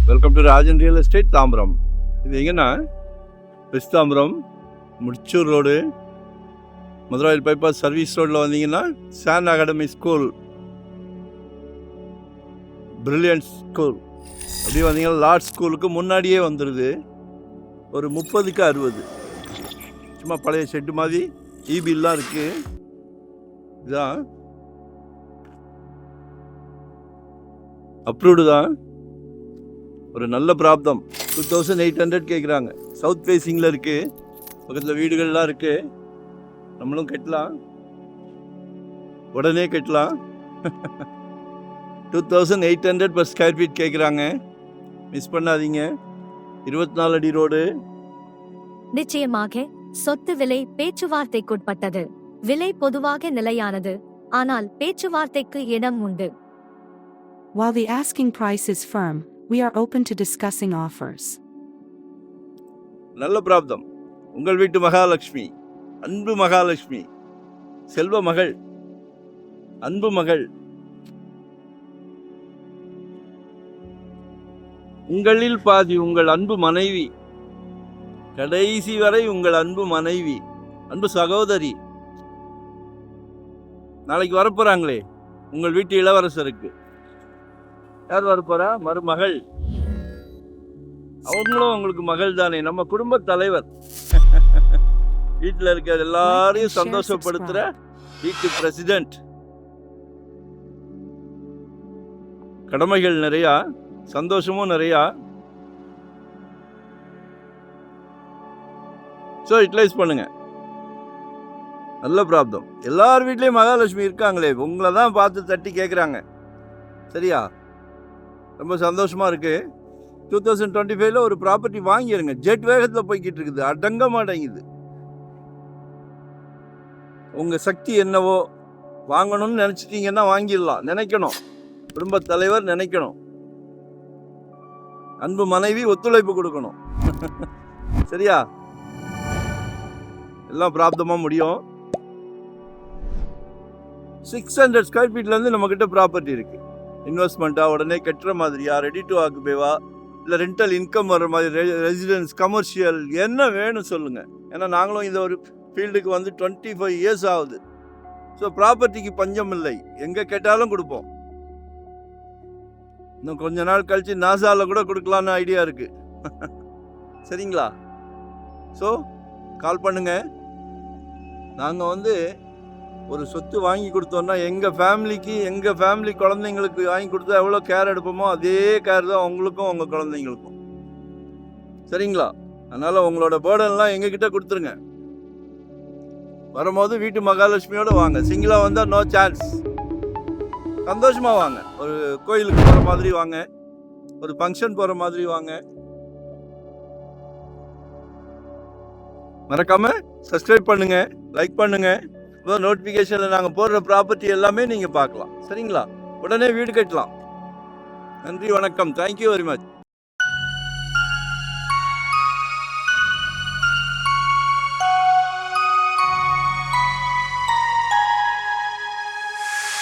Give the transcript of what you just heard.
Welcome to Rajan real estate Tambaram. இது எங்கன்னா west Tambaram Mudichur road, மதுராயில் பைபாஸ் சர்வீஸ் ரோடில் வந்தீங்கன்னா San academy school, brilliant school அப்படி வந்தீங்கன்னா லார்ட் ஸ்கூலுக்கு முன்னாடியே வந்துடுது. ஒரு 30க்கு 60, சும்மா பழைய ஷெட்டு மாதிரி ஈபில்லாம் இருக்குது. இதுதான் அப்ரூவ்டு தான். ஒரு நல்ல பிராப்தம். 2800 கேட்குறாங்க. சவுத் ஃபேஸிங்கில் இருக்குது, பக்கத்தில் வீடுகள்லாம் இருக்குது. நம்மளும் கட்டலாம், உடனே கட்டலாம். 2800 per ஸ்கொயர் ஃபீட் கேட்குறாங்க. மிஸ் பண்ணாதீங்க. 24 அடி ரோடு. நிச்சயமாக சொத்து விலை பேச்சுவார்த்தைக்குட்பட்டது. விலை பொதுவாக நிலையானது, ஆனால் பேச்சுவார்த்தைக்கு இடம் உண்டு. While the asking price is firm, we are open to discussing offers. நல்ல பிராப்தம். உங்கள் வீட்டு மகாலட்சுமி, அன்பு மகாலட்சுமி, செல்வ மகள், அன்பு மகள், உங்களில் பாதி உங்கள் அன்பு மனைவி, கடைசி வரை உங்கள் அன்பு மனைவி, அன்பு சகோதரி. நாளைக்கு வரப்போறாங்களே உங்கள் வீட்டு இளவரசருக்கு. யார் வரப்போறா? மருமகள். அவங்களும் உங்களுக்கு மகள் தானே. நம்ம குடும்ப தலைவர். வீட்டில் இருக்கிற எல்லாரையும் சந்தோஷப்படுத்துற வீட்டு பிரசிடென்ட். கடமைகள் நிறையா, சந்தோஷமும் நிறையா. ஸோ யூட்டிலைஸ் பண்ணுங்க. நல்ல பிராப்தம். எல்லார் வீட்லேயும் மகாலட்சுமி இருக்காங்களே, உங்களை தான் பார்த்து தட்டி கேட்குறாங்க. சரியா? ரொம்ப சந்தோஷமாக இருக்குது. 2025 ஒரு ப்ராப்பர்ட்டி வாங்கிடுங்க. ஜெட் வேகத்தில் போய்கிட்டு இருக்குது, அடங்க மாட்டேங்குது. உங்கள் சக்தி என்னவோ வாங்கணும்னு நினச்சிட்டிங்கன்னா வாங்கிடலாம். நினைக்கணும், குடும்ப தலைவர் நினைக்கணும், அன்பு மனைவி ஒத்துழைப்பு கொடுக்கணும். சரியா? எல்லாம் பிராப்தமாக முடியும். 600 ஸ்கொயர் ஃபீட்லேருந்து நம்மக்கிட்ட ப்ராப்பர்ட்டி இருக்குது. இன்வெஸ்ட்மெண்ட்டா, உடனே கட்டுற மாதிரியா, ரெடி டு ஆக்குபேவா, இல்லை ரெண்டல் இன்கம் வர்ற மாதிரி, ரெசிடென்ஸ், கமர்ஷியல், என்ன வேணும் சொல்லுங்கள். ஏன்னா நாங்களும் இந்த ஒரு ஃபீல்டுக்கு வந்து 25 இயர்ஸ் ஆகுது. ஸோ ப்ராப்பர்ட்டிக்கு பஞ்சம் இல்லை, எங்கே கேட்டாலும் கொடுப்போம். இன்னும் கொஞ்ச நாள் கழித்து நாசாவில் கூட கொடுக்கலான்னு ஐடியா இருக்குது. சரிங்களா? ஸோ கால் பண்ணுங்கள். நாங்கள் வந்து ஒரு சொத்து வாங்கி கொடுத்தோன்னா எங்கள் ஃபேமிலிக்கு, எங்கள் ஃபேமிலி குழந்தைங்களுக்கு வாங்கி கொடுத்தா எவ்வளோ கேர் எடுப்போமோ அதே கேர் தான் உங்களுக்கும் உங்கள் குழந்தைங்களுக்கும். சரிங்களா? அதனால் உங்களோட பேர்டன்லாம் எங்ககிட்ட கொடுத்துருங்க. வரும்போது வீட்டு மகாலட்சுமியோடு வாங்க. சிங்கிளாக வந்தால் நோ சான்ஸ். சந்தோஷமாக வாங்க. ஒரு கோயிலுக்கு போகிற மாதிரி வாங்க, ஒரு ஃபங்க்ஷன் போகிற மாதிரி வாங்க. மறக்காமல் சப்ஸ்கிரைப் பண்ணுங்கள், லைக் பண்ணுங்கள். நோட்டிஃபிகேஷனில் நாங்கள் போடுற ப்ராப்பர்ட்டி எல்லாமே நீங்கள் பார்க்கலாம். சரிங்களா? உடனே வீடு கட்டலாம். நன்றி, வணக்கம். Thank you very much.